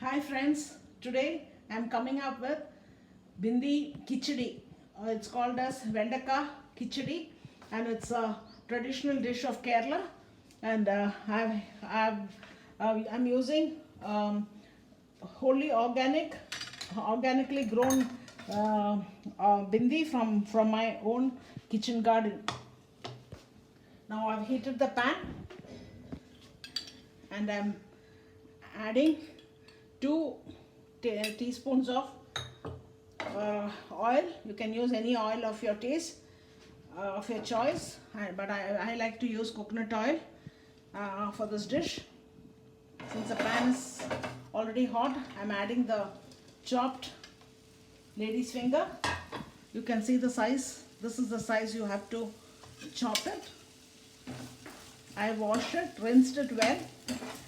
Hi friends, today I am coming up with Bindi Kichadi. It's called as Vendakka Kichadi and it's a traditional dish of Kerala, and I'm using wholly organically grown bindi from my own kitchen garden. Now I've heated the pan and I'm adding 2 teaspoons of oil. You can use any oil of your taste, of your choice, but I like to use coconut oil for this dish. Since the pan is already hot, I'm adding the chopped lady's finger. You can see the size. This is the size you have to chop it. I washed it, rinsed it well,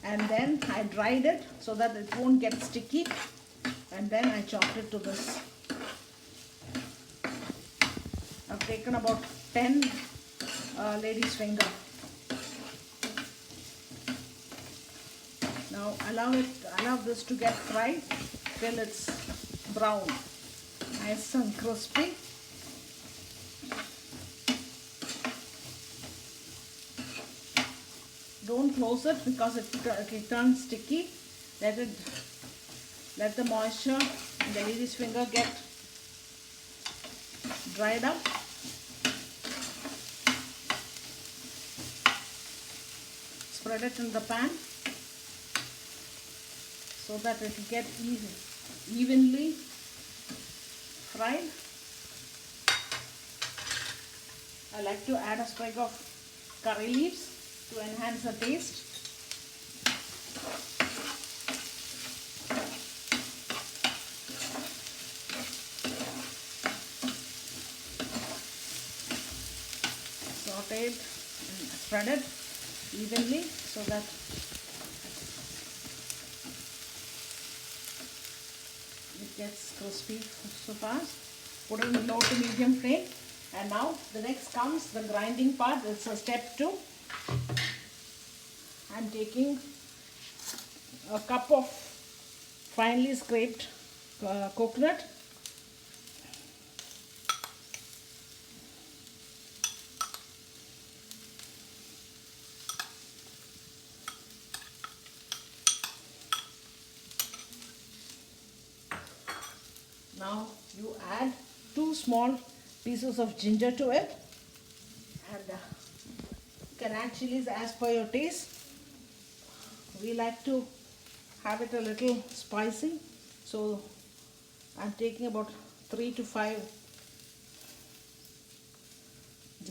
and then I dried it so that it won't get sticky, and then I chopped it to this. I've taken about 10 lady's finger. Now allow this to get fried till it's brown, nice and crispy. Don't close it because it turns sticky. Let the moisture in the lady's finger get dried up. Spread it in the pan so that it will get evenly fried. I like to add a sprig of curry leaves to enhance the taste. Sauteed and spread it evenly so that it gets crispy so fast. Put it in low to medium flame. And now the next comes the grinding part. It's a step 2. I'm taking a cup of finely scraped coconut. Now you add 2 small pieces of ginger to it, and you can add chilies as per your taste. We like to have it a little spicy, so I'm taking about 3 to 5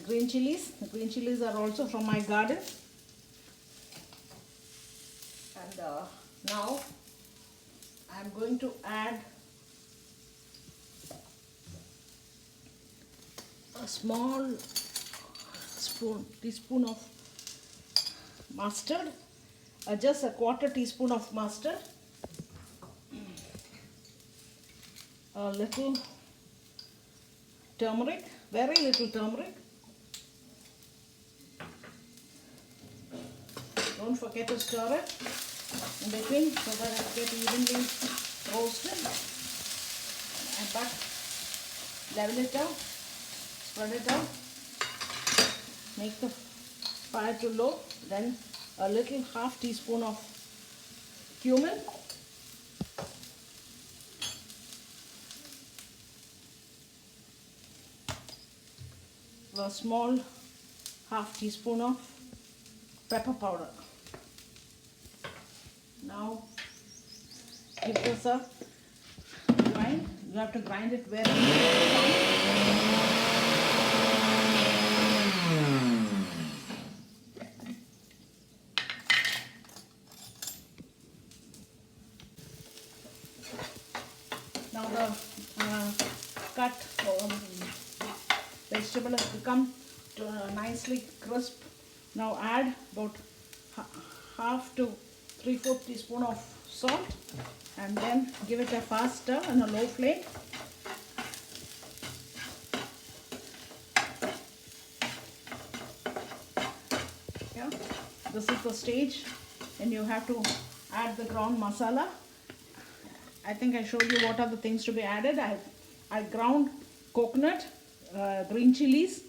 green chilies. The green chilies are also from my garden. And now I'm going to add a small teaspoon of mustard, just a 1/4 teaspoon of mustard, a little turmeric, very little turmeric. Don't forget to stir it in between so that it gets evenly roasted. But level it out, spread it out, make the fire to low, then a little 1/2 teaspoon of cumin, a small 1/2 teaspoon of pepper powder. Now give this a grind. You have to grind it very fine. Now the cut vegetable has become nicely crisp. Now add about 1/2 to 3/4 teaspoon of salt, and then give it a fast stir on a low flame. Yeah. this is the stage and you have to add the ground masala. I think I showed you what are the things to be added. I ground coconut, green chilies,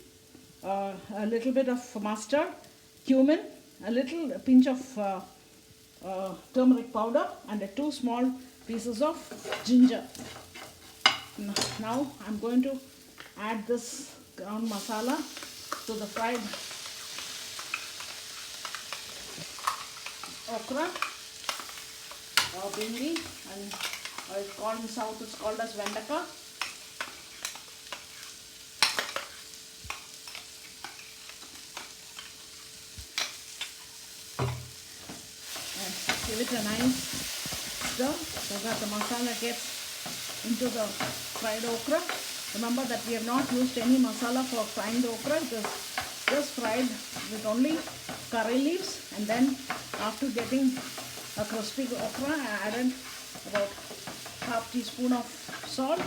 a little bit of mustard, cumin, a little pinch of turmeric powder, and 2 small pieces of ginger. Now I'm going to add this ground masala to the fried okra or bindi, and it's called in south, it's called as Vendakka. And give it a nice stir so that the masala gets into the fried okra. Remember that we have not used any masala for frying the okra. It is just fried with only curry leaves, and then after getting a crispy okra, I added about half teaspoon of salt.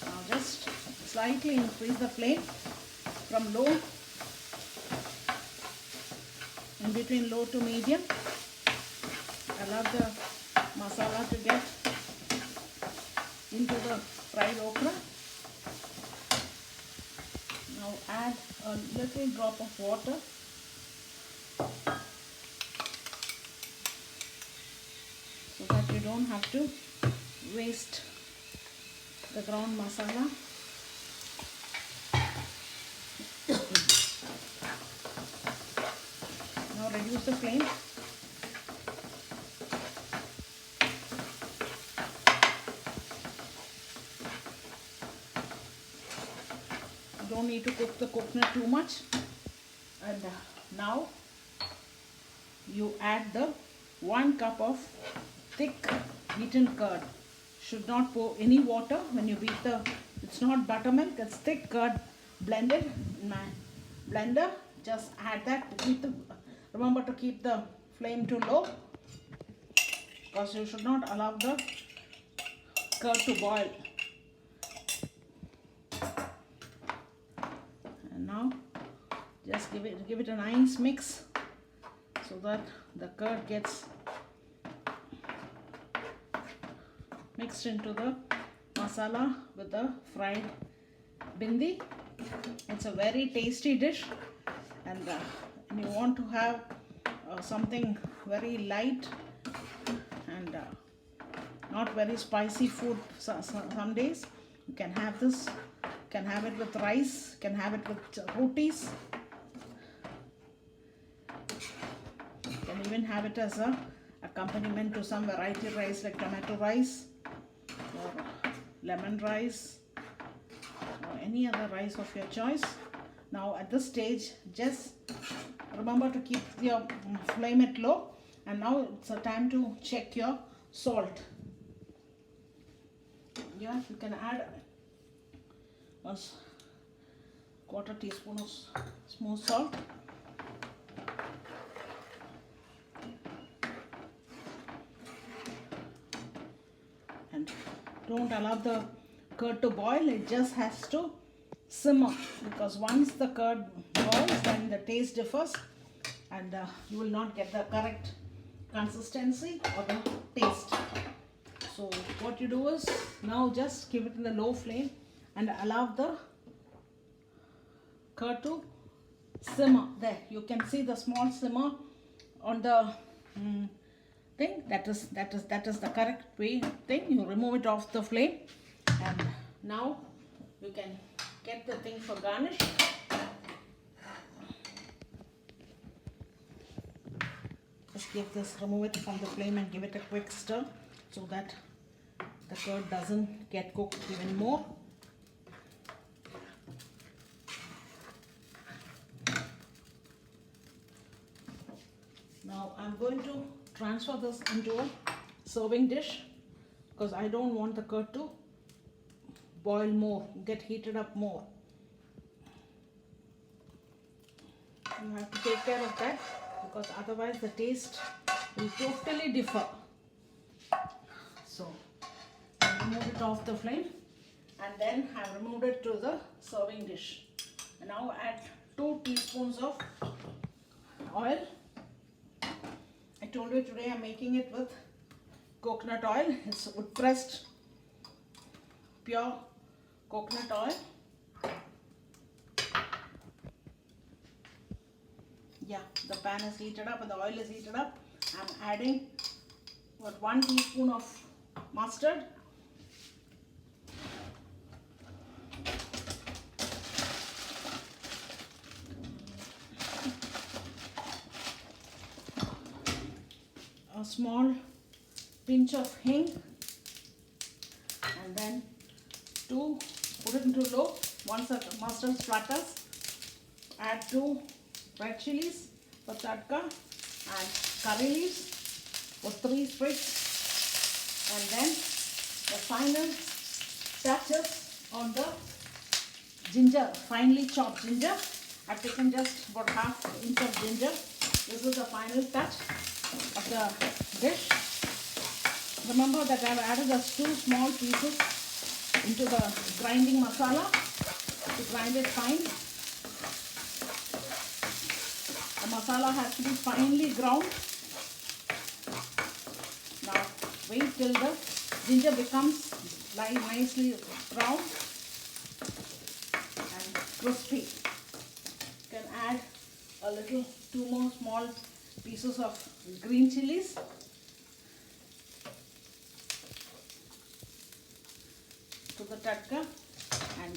Now just slightly increase the flame from low, in between low to medium. Allow the masala to get into the fried okra. Now add a little drop of water. So that you don't have to waste the ground masala. Now reduce the flame. Don't need to cook the coconut too much. And now you add the 1 cup of thick beaten curd. Should not pour any water when you beat the, it's not buttermilk, it's thick curd blended in my blender. Just add that. Remember to keep the flame too low, because you should not allow the curd to boil. And now just give it a nice mix so that the curd gets mixed into the masala with the fried bindi. It's a very tasty dish, and you want to have something very light and not very spicy food. Some days you can have this, you can have it with rice, you can have it with rotis, you can even have it as a accompaniment to some variety rice like tomato rice or lemon rice or any other rice of your choice. Now at this stage, just remember to keep your flame at low, and now it's a time to check your salt. Yeah, you can add a quarter teaspoon of smooth salt. And don't allow the curd to boil, it just has to simmer, because once the curd boils then the taste differs and you will not get the correct consistency or the taste. So what you do is now just keep it in the low flame and allow the curd to simmer. There you can see the small simmer on the thing. That is the correct way thing. You remove it off the flame, and now you can get the thing for garnish. Just give this, remove it from the flame and give it a quick stir so that the curd doesn't get cooked even more. Now I'm going to transfer this into a serving dish, because I don't want the curd to boil more, get heated up more. You have to take care of that, because otherwise the taste will totally differ. So I remove it off the flame, and then I removed it to the serving dish. And now add 2 teaspoons of oil. I told you today I'm making it with coconut oil. It's wood pressed pure coconut oil. Yeah, the pan is heated up and the oil is heated up. I'm adding 1 teaspoon of mustard, a small pinch of hing, and then put it into low. Once the mustard splatters, add 2 red chillies, Vatsala, and curry leaves for 3 sprigs, and then the final touches on the ginger, finely chopped ginger. I've taken just about half inch of ginger. This is the final touch of the dish. Remember that I've added just 2 small pieces into the grinding masala to grind it fine. The masala has to be finely ground. Now wait till the ginger becomes nicely brown and crispy. You can add a little 2 more small pieces of green chilies. To the tadka, and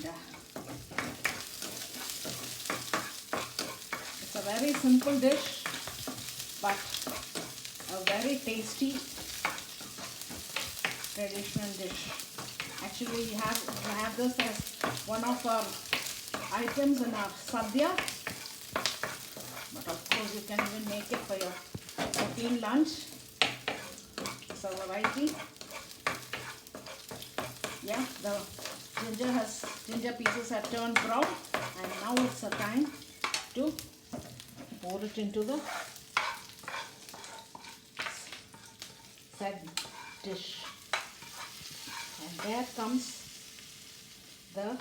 it's a very simple dish but a very tasty traditional dish. Actually, we have this as one of our items in our sadhya, but of course you can even make it for your routine lunch. It's a variety. Yeah, the ginger pieces have turned brown, and now it's a time to pour it into the said dish. And there comes the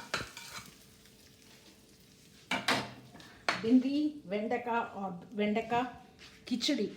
Vendakka or Vendakka Kichadi.